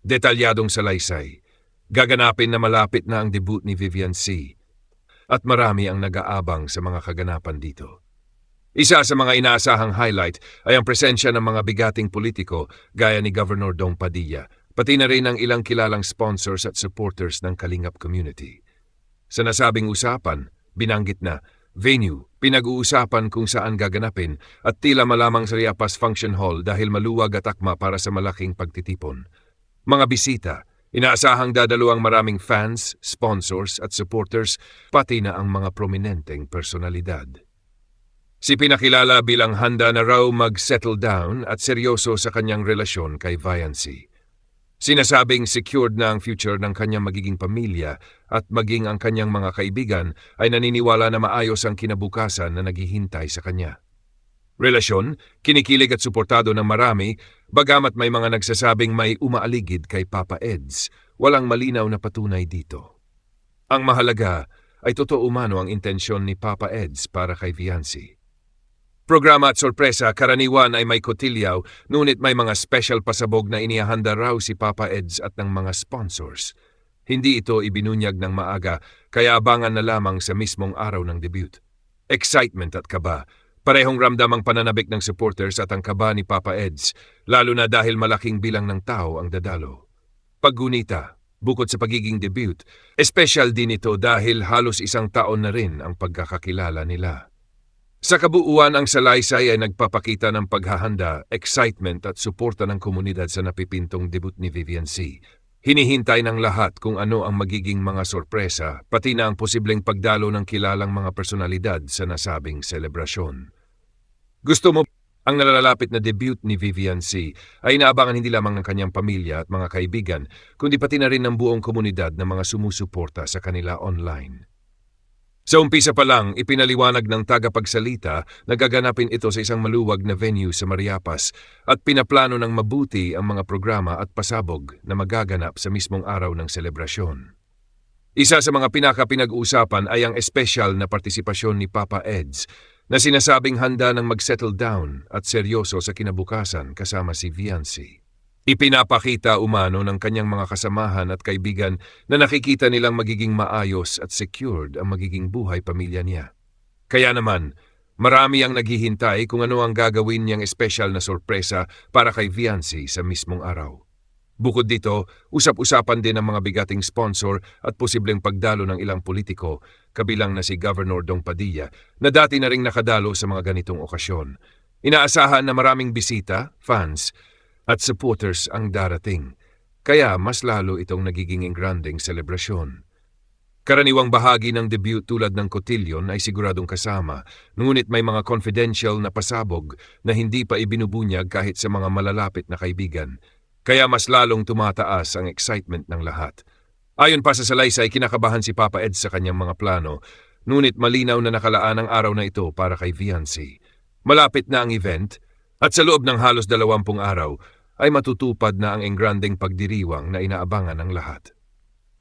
Detalyadong salaysay. Gaganapin na malapit na ang debut ni Vivian C. At marami ang nag-aabang sa mga kaganapan dito. Isa sa mga inaasahang highlight ay ang presensya ng mga bigating politiko gaya ni Governor Dong Padilla, pati na rin ang ilang kilalang sponsors at supporters ng Kalingap community. Sa nasabing usapan, binanggit na venue, pinag-uusapan kung saan gaganapin at tila malamang sa Riapas Function Hall dahil maluwag at akma para sa malaking pagtitipon. Mga bisita, inaasahang dadalo ang maraming fans, sponsors at supporters, pati na ang mga prominenteng personalidad. Si pinakilala bilang handa na raw mag-settle down at seryoso sa kanyang relasyon kay Viancy. Sinasabing secured na ang future ng kanyang magiging pamilya at maging ang kanyang mga kaibigan ay naniniwala na maayos ang kinabukasan na naghihintay sa kanya. Relasyon, kinikilig at suportado ng marami, bagamat may mga nagsasabing may umaaligid kay Papa Eds, walang malinaw na patunay dito. Ang mahalaga ay totoo umano ang intensyon ni Papa Eds para kay Viancy. Programa at sorpresa karaniwan ay may kotilyaw, ngunit may mga special pasabog na inihahanda raw si Papa Eds at ng mga sponsors. Hindi ito ibinunyag ng maaga, kaya abangan na lamang sa mismong araw ng debut. Excitement at kaba, parehong ramdam ang pananabik ng supporters at ang kaba ni Papa Eds, lalo na dahil malaking bilang ng tao ang dadalo. Paggunita, bukod sa pagiging debut, espesyal din ito dahil halos isang taon na rin ang pagkakakilala nila. Sa kabuuan, ang salaysay ay nagpapakita ng paghahanda, excitement at suporta ng komunidad sa napipintong debut ni Vivian C. Hinihintay ng lahat kung ano ang magiging mga sorpresa, pati na ang posibleng pagdalo ng kilalang mga personalidad sa nasabing selebrasyon. Gusto mo ang nalalapit na debut ni Vivian C. ay inaabangan hindi lamang ng kanyang pamilya at mga kaibigan, kundi pati na rin ng buong komunidad ng mga sumusuporta sa kanila online. Sa umpisa pa lang, ipinaliwanag ng tagapagsalita na gaganapin ito sa isang maluwag na venue sa Mariapas at pinaplano ng mabuti ang mga programa at pasabog na magaganap sa mismong araw ng selebrasyon. Isa sa mga pinag-uusapan ay ang espesyal na partisipasyon ni Papa Eds na sinasabing handa ng mag-settle down at seryoso sa kinabukasan kasama si Viancy. Ipinapakita umano ng kanyang mga kasamahan at kaibigan na nakikita nilang magiging maayos at secured ang magiging buhay pamilya niya. Kaya naman, marami ang naghihintay kung ano ang gagawin niyang espesyal na sorpresa para kay Viancy sa mismong araw. Bukod dito, usap-usapan din ang mga bigating sponsor at posibleng pagdalo ng ilang politiko, kabilang na si Governor Dong Padilla, na dati na ring nakadalo sa mga ganitong okasyon. Inaasahan na maraming bisita, fans, at supporters ang darating, kaya mas lalo itong nagiging engranding selebrasyon. Karaniwang bahagi ng debut tulad ng cotillion ay siguradong kasama, ngunit may mga confidential na pasabog na hindi pa ibinubunyag kahit sa mga malalapit na kaibigan, kaya mas lalong tumataas ang excitement ng lahat. Ayon pa sa salaysay, kinakabahan si Papa Ed sa kanyang mga plano, ngunit malinaw na nakalaan ang araw na ito para kay Viancy. Malapit na ang event, at sa loob ng halos 20 araw, ay matutupad na ang engranding pagdiriwang na inaabangan ng lahat.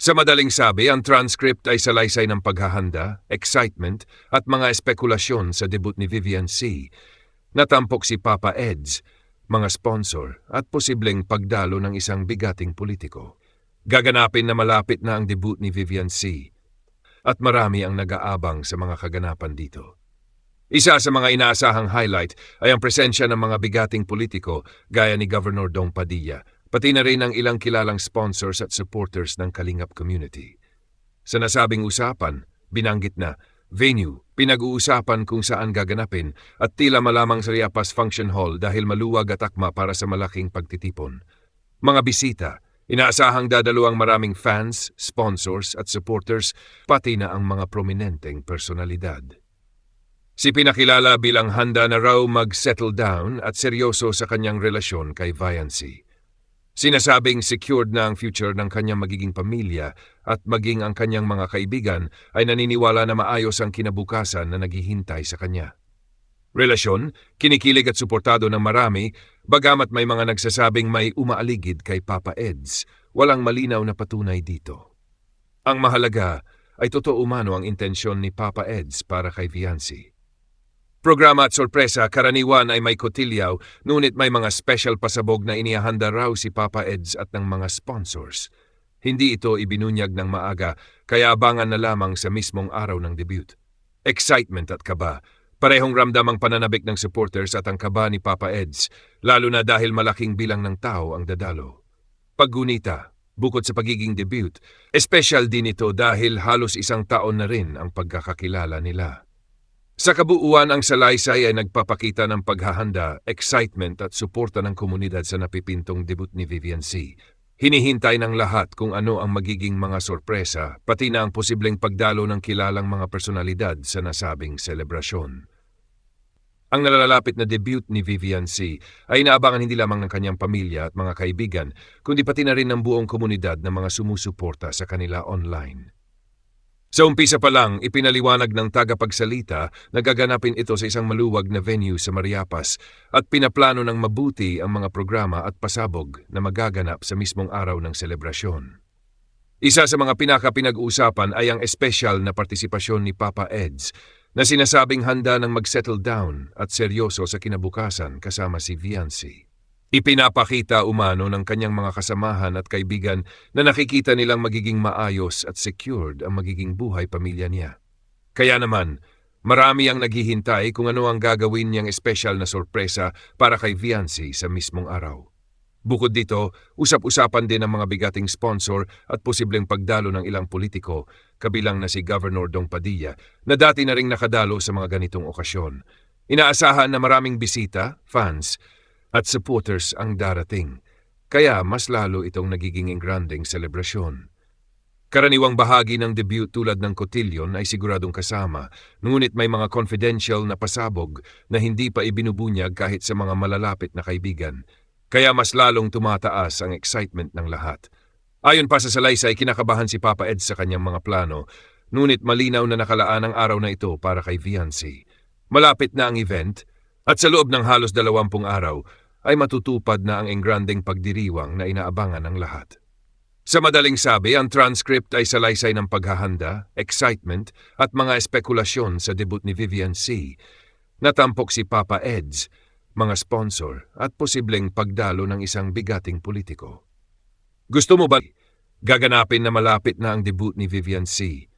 Sa madaling sabi, ang transcript ay salaysay ng paghahanda, excitement at mga espekulasyon sa debut ni Vivian C. Natampok si Papa Eds, mga sponsor at posibleng pagdalo ng isang bigating politiko. Gaganapin na malapit na ang debut ni Vivian C. At marami ang nag-aabang sa mga kaganapan dito. Isa sa mga inaasahang highlight ay ang presensya ng mga bigating politiko gaya ni Governor Dong Padilla, pati na rin ang ilang kilalang sponsors at supporters ng Kalingap community. Sa nasabing usapan, binanggit na venue, pinag-uusapan kung saan gaganapin at tila malamang sa Riapas Function Hall dahil maluwag at akma para sa malaking pagtitipon. Mga bisita, inaasahang dadalo ang maraming fans, sponsors at supporters, pati na ang mga prominenteng personalidad. Si pinakilala bilang handa na raw mag-settle down at seryoso sa kanyang relasyon kay Viancy. Sinasabing secured na ang future ng kanyang magiging pamilya at maging ang kanyang mga kaibigan ay naniniwala na maayos ang kinabukasan na naghihintay sa kanya. Relasyon, kinikilig at suportado ng marami, bagamat may mga nagsasabing may umaaligid kay Papa Eds, walang malinaw na patunay dito. Ang mahalaga ay totoo umano ang intensyon ni Papa Eds para kay Viancy. Programa at sorpresa karaniwan ay may kotilyaw, ngunit may mga special pasabog na inihahanda raw si Papa Eds at ng mga sponsors. Hindi ito ibinunyag ng maaga, kaya abangan na lamang sa mismong araw ng debut. Excitement at kaba. Parehong ramdam ang pananabik ng supporters at ang kaba ni Papa Eds, lalo na dahil malaking bilang ng tao ang dadalo. Paggunita, bukod sa pagiging debut, espesyal din ito dahil halos isang taon na rin ang pagkakakilala nila. Sa kabuuan, ang salaysay ay nagpapakita ng paghahanda, excitement at suporta ng komunidad sa napipintong debut ni Vivian C. Hinihintay ng lahat kung ano ang magiging mga sorpresa, pati na ang posibleng pagdalo ng kilalang mga personalidad sa nasabing selebrasyon. Ang nalalapit na debut ni Vivian C. ay inaabangan hindi lamang ng kanyang pamilya at mga kaibigan, kundi pati na rin ng buong komunidad ng mga sumusuporta sa kanila online. Sa umpisa pa lang, ipinaliwanag ng tagapagsalita na gaganapin ito sa isang maluwag na venue sa Mariapas at pinaplano ng mabuti ang mga programa at pasabog na magaganap sa mismong araw ng selebrasyon. Isa sa mga pinag-uusapan ay ang espesyal na partisipasyon ni Papa Eds na sinasabing handa ng mag-settle down at seryoso sa kinabukasan kasama si Viancy. Ipinapakita umano ng kanyang mga kasamahan at kaibigan na nakikita nilang magiging maayos at secured ang magiging buhay pamilya niya. Kaya naman, marami ang naghihintay kung ano ang gagawin niyang espesyal na sorpresa para kay Viancy sa mismong araw. Bukod dito, usap-usapan din ang mga bigating sponsor at posibleng pagdalo ng ilang politiko, kabilang na si Governor Dong Padilla, na dati na ring nakadalo sa mga ganitong okasyon. Inaasahan na maraming bisita, fans, at supporters ang darating, kaya mas lalo itong nagiging engranding selebrasyon. Karaniwang bahagi ng debut tulad ng cotillion ay siguradong kasama, ngunit may mga confidential na pasabog na hindi pa ibinubunyag kahit sa mga malalapit na kaibigan, kaya mas lalong tumataas ang excitement ng lahat. Ayon pa sa salaysay, kinakabahan si Papa Ed sa kanyang mga plano, ngunit malinaw na nakalaan ang araw na ito para kay Viancy. Malapit na ang event, at sa loob ng halos 20 araw, ay matutupad na ang engranding pagdiriwang na inaabangan ng lahat. Sa madaling sabi, ang transcript ay salaysay ng paghahanda, excitement at mga espekulasyon sa debut ni Vivian C. Natampok si Papa Eds, mga sponsor at posibleng pagdalo ng isang bigating politiko. Gusto mo ba gaganapin na malapit na ang debut ni Vivian C.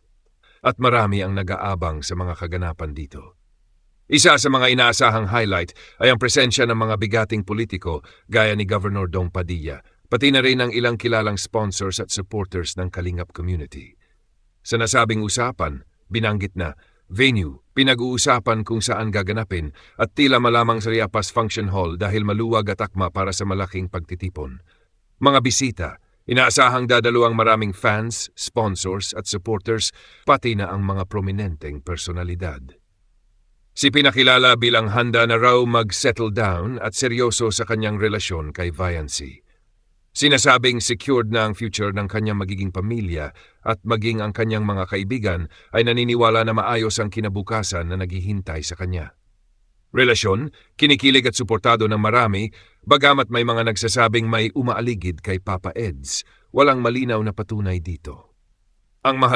at marami ang nag-aabang sa mga kaganapan dito? Isa sa mga inaasahang highlight ay ang presensya ng mga bigating politiko gaya ni Governor Dong Padilla, pati na rin ang ilang kilalang sponsors at supporters ng Kalingap community. Sa nasabing usapan, binanggit na venue, pinag-uusapan kung saan gaganapin at tila malamang sa Riapas Function Hall dahil maluwag at akma para sa malaking pagtitipon. Mga bisita, inaasahang dadalo ang maraming fans, sponsors at supporters, pati na ang mga prominenteng personalidad. Si pinakilala bilang handa na raw mag-settle down at seryoso sa kanyang relasyon kay Viancy. Sinasabing secured na ang future ng kanyang magiging pamilya at maging ang kanyang mga kaibigan ay naniniwala na maayos ang kinabukasan na naghihintay sa kanya. Relasyon, kinikilig at suportado ng marami, bagamat may mga nagsasabing may umaaligid kay Papa Eds, walang malinaw na patunay dito. Ang mahalaga